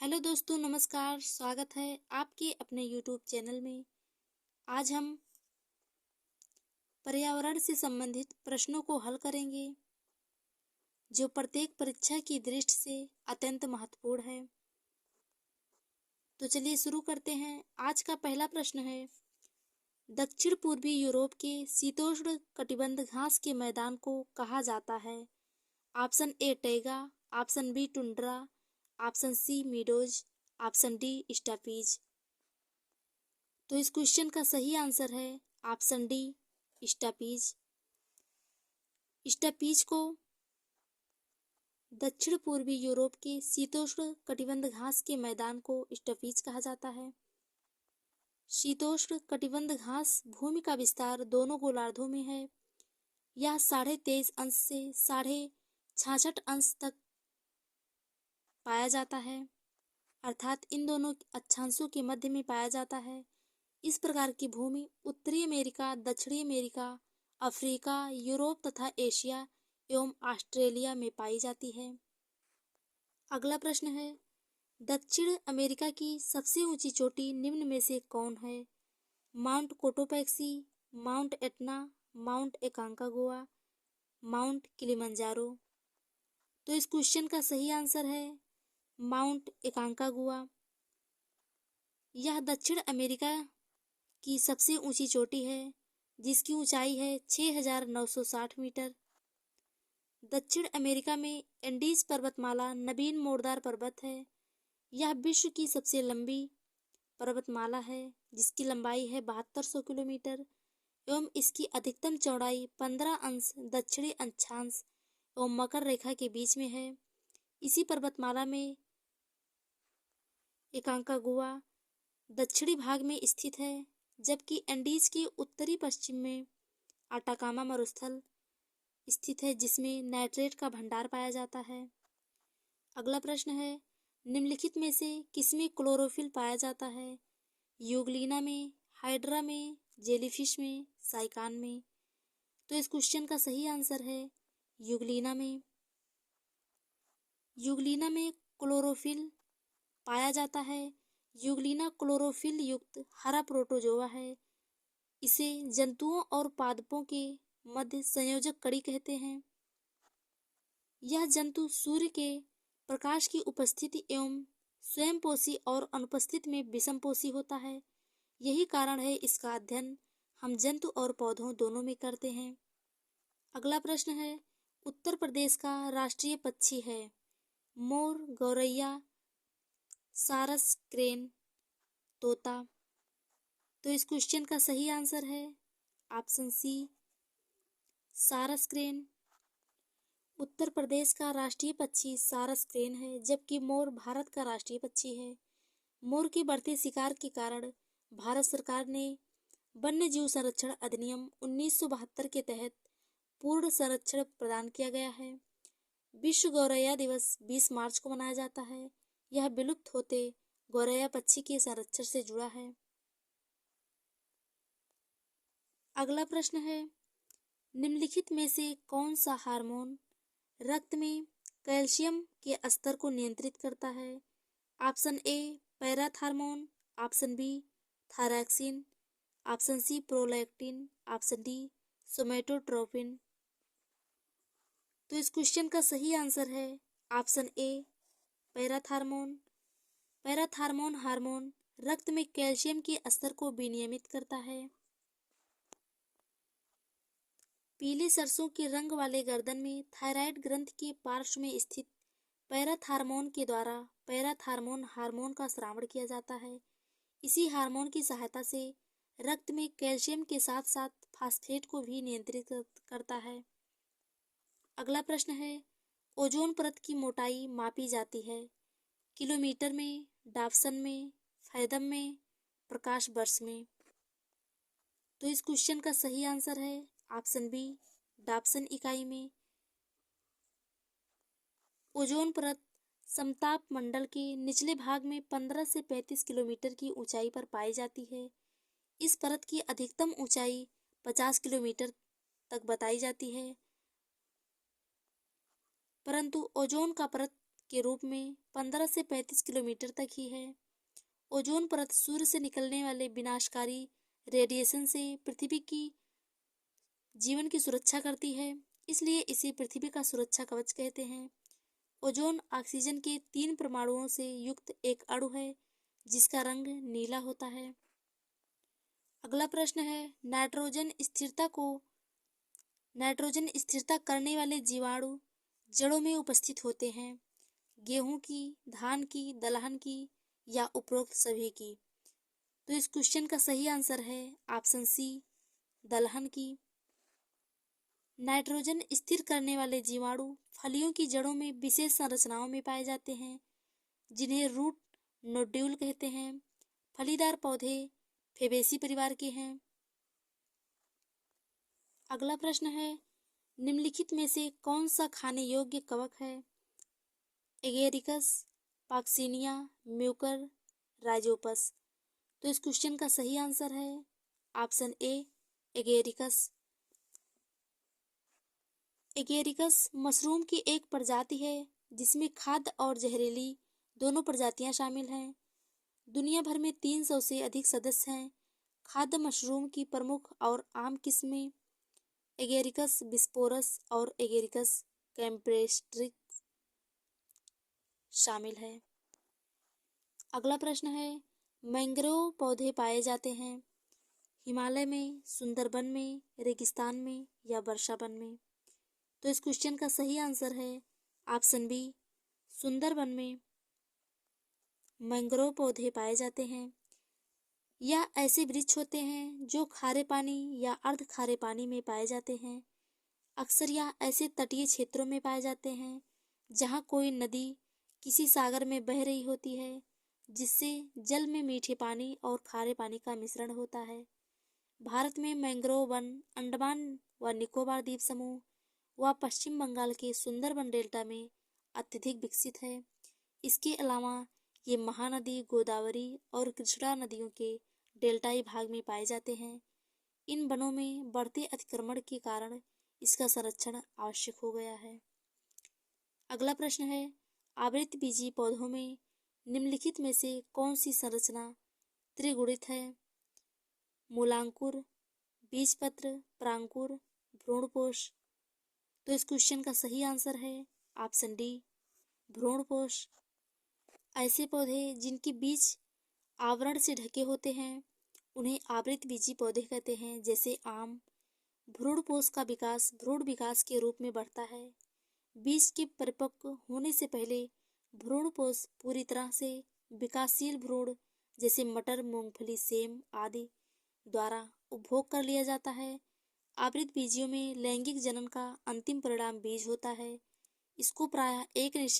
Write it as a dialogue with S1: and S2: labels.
S1: Hello दोस्तों, नमस्कार। स्वागत है आपके अपने यूट्यूब चैनल में। आज हम पर्यावरण से संबंधित प्रश्नों को हल करेंगे जो प्रत्येक परीक्षा की दृष्टि से अत्यंत महत्वपूर्ण है। तो चलिए शुरू करते हैं। आज का पहला प्रश्न है, दक्षिण पूर्वी यूरोप के शीतोष्ण कटिबंध घास के मैदान को कहा जाता है? Option A taiga, option B tundra, option C meadows, option D steppes. तो इस क्वेश्चन का सही आंसर है ऑप्शन डी स्टेपीज। स्टेपीज को दक्षिण पूर्वी यूरोप के शीतोष्ण कटिबंध घास के मैदान को स्टेपीज कहा जाता है। शीतोष्ण कटिबंध घास भूमि का विस्तार दोनों गोलार्धों में है। यह 23.5 अंश से 66.5 अंश तक पाया जाता है, अर्थात इन दोनों अक्षांशों के मध्य में पाया जाता है। इस प्रकार की भूमि उत्तरी अमेरिका, दक्षिणी अमेरिका, अफ्रीका, यूरोप तथा एशिया एवं ऑस्ट्रेलिया में पाई जाती है। अगला प्रश्न है, दक्षिण अमेरिका की सबसे ऊंची चोटी निम्न में से कौन है? Mount Cotopaxi, mount Etna, mount एकांकागुआ, mount Kilimanjaro. तो इस क्वेश्चन का सही आंसर है माउंट एकांकागुआ। यह दक्षिण अमेरिका की सबसे ऊंची चोटी है जिसकी ऊंचाई है 6,960 मीटर। दक्षिण अमेरिका में एंडीज पर्वतमाला नवीन मोड़दार पर्वत है। यह विश्व की सबसे लंबी पर्वतमाला है जिसकी लंबाई है 7200 किलोमीटर एवं इसकी अधिकतम चौड़ाई 15 अंश दक्षिणी अक्षांश एवं मकर रेखा के बीच में है। इसी पर्वतमाला में एकांकागुआ दक्षिणी भाग में स्थित है, जबकि एंडीज के उत्तरी पश्चिम में आटाकामा मरुस्थल स्थित है जिसमें नाइट्रेट का भंडार पाया जाता है। अगला प्रश्न है, निम्नलिखित में से किसमें क्लोरोफिल पाया जाता है? यूग्लिना में, हाइड्रा में, जेलीफिश में, साइकान में। तो इस क्वेश्चन का सही आंसर है यूग्लिना में। यूग्लिना में क्लोरोफिल पाया जाता है। यूग्लिना क्लोरोफिल युक्त हरा प्रोटोजोआ है। इसे जंतुओं और पादपों के मध्य संयोजक कड़ी कहते हैं। यह जंतु सूर्य के प्रकाश की उपस्थिति एवं स्वयंपोषी और अनुपस्थिति में विषमपोषी होता है। यही कारण है इसका अध्ययन हम जंतु और पौधों दोनों में करते हैं। अगला प्रश्न है, उत्तर प्रदेश का राष्ट्रीय पक्षी है मोर, गौरैया, सारस, क्रेन, तोता। तो इस क्वेश्चन का सही आंसर है ऑप्शन सी सारस क्रेन। उत्तर प्रदेश का राष्ट्रीय पक्षी सारस क्रेन है, जबकि मोर भारत का राष्ट्रीय पक्षी है। मोर के बढ़ते शिकार के कारण भारत सरकार ने वन्य जीव संरक्षण अधिनियम 1972 के तहत पूर्ण संरक्षण प्रदान किया गया है। विश्व गौरैया दिवस 20 मार्च को मनाया जाता है। यह विलुप्त होते गौरैया पक्षी के संरक्षण से जुड़ा है। अगला प्रश्न है, निम्नलिखित में से कौन सा हार्मोन रक्त में कैल्शियम के स्तर को नियंत्रित करता है? Option A parathormone, option B thyroxine, option C prolactin, option D somatotropin. तो इस क्वेश्चन का सही आंसर है option A parathormone. Parathormone hormone रक्त में कैल्शियम के स्तर को विनियमित करता है। पीले सरसों के रंग वाले गर्दन में थायराइड ग्रंथि के पार्श्व में स्थित पैराथार्मोन के द्वारा पैराथार्मोन हार्मोन का स्रावण किया जाता है। इसी हार्मोन की सहायता से रक्त में कैल्शियम के साथ साथ फास्फेट को भी नियंत्रित करता है। अगला प्रश्न है, ओजोन परत की मोटाई मापी जाती है किलोमीटर में, डाप्सन में, फैदम में, प्रकाश वर्ष में। तो इस क्वेश्चन का सही आंसर है ऑप्शन बी डाप्सन इकाई में। ओजोन परत समताप मंडल के निचले भाग में 15 से 35 किलोमीटर की ऊंचाई पर पाई जाती है। इस परत की अधिकतम ऊंचाई 50 किलोमीटर तक बताई जाती है, परंतु ओजोन का परत के रूप में 15 से 35 किलोमीटर तक ही है। ओजोन परत सूर्य से निकलने वाले विनाशकारी रेडिएशन से पृथ्वी की जीवन की सुरक्षा करती है, इसलिए इसे पृथ्वी का सुरक्षा कवच कहते हैं। ओजोन ऑक्सीजन के 3 परमाणुओं से युक्त एक अणु है जिसका रंग नीला होता है। अगला प्रश्न है, नाइट्रोजन स्थिरता करने वाले जीवाणु जड़ों में उपस्थित होते हैं। गेहूं की, धान की, दलहन की या उपरोक्त सभी की? तो इस क्वेश्चन का सही आंसर है ऑप्शन सी, दलहन की। नाइट्रोजन स्थिर करने वाले जीवाणु फलियों की जड़ों में विशेष संरचनाओं में पाए जाते हैं जिन्हें रूट नोड्यूल कहते हैं। फलीदार पौधे फेबेसी परिवार के हैं। अगला प्रश्न है, निम्नलिखित में से कौन सा खाने योग्य कवक है? Agaricus, Puccinia, Mucor, Rhizopus? तो इस क्वेश्चन का सही आंसर है option A, Agaricus. Agaricus mushroom की एक प्रजाति है जिसमें खाद्य और जहरीली दोनों प्रजातियां शामिल हैं। दुनिया भर में 300 से अधिक सदस्य हैं। खाद्य मशरूम की प्रमुख और आम किस्में एगेरिकस बिस्पोरस और एगेरिकस कैम्पेस्ट्रिक्स शामिल है। अगला प्रश्न है, मैंग्रोव पौधे पाए जाते हैं हिमालय में, सुंदरबन में, रेगिस्तान में या वर्षावन में? तो इस क्वेश्चन का सही आंसर है ऑप्शन बी, सुंदरबन में मैंग्रोव पौधे पाए जाते हैं। यह ऐसे वृक्ष होते हैं जो खारे पानी या अर्ध खारे पानी में पाए जाते हैं। अक्सर यह ऐसे तटीय क्षेत्रों में पाए जाते हैं जहाँ कोई नदी किसी सागर में बह रही होती है, जिससे जल में मीठे पानी और खारे पानी का मिश्रण होता है। भारत में मैंग्रोव वन अंडमान व निकोबार द्वीप समूह व पश्चिम बंगाल के सुंदरबन डेल्टा में अत्यधिक विकसित है। इसके अलावा ये महानदी गोदावरी और कृष्णा नदियों के डेल्टाई भाग में पाए जाते हैं। इन वनों में बढ़ते अतिक्रमण के कारण इसका संरक्षण आवश्यक हो गया है। अगला प्रश्न है, आवृतबीजी पौधों में निम्नलिखित में से कौन सी संरचना त्रिगुणित है? मूलांकुर, बीजपत्र, परांकुर, भ्रूणपोष? तो इस क्वेश्चन का सही आंसर है ऑप्शन डी, भ्रूणपोष। ऐसे पौधे जिनकी बीज आवरण से ढके होते हैं उन्हें आवृतबीजी पौधे कहते हैं। जैसे आम, भ्रूणपोष का विकास भ्रूण विकास के रूप में बढ़ता है। बीज के परिपक्व होने से पहले भ्रूणपोष पूरी तरह से विकासशील भ्रूण जैसे मटर, मूंगफली, सेम आदि द्वारा उपभोग कर लिया जाता है। आवृतबीजियों में लैंगिक जनन का अंतिम परिणाम बीज होता है। इसको प्रायः एक निषेचन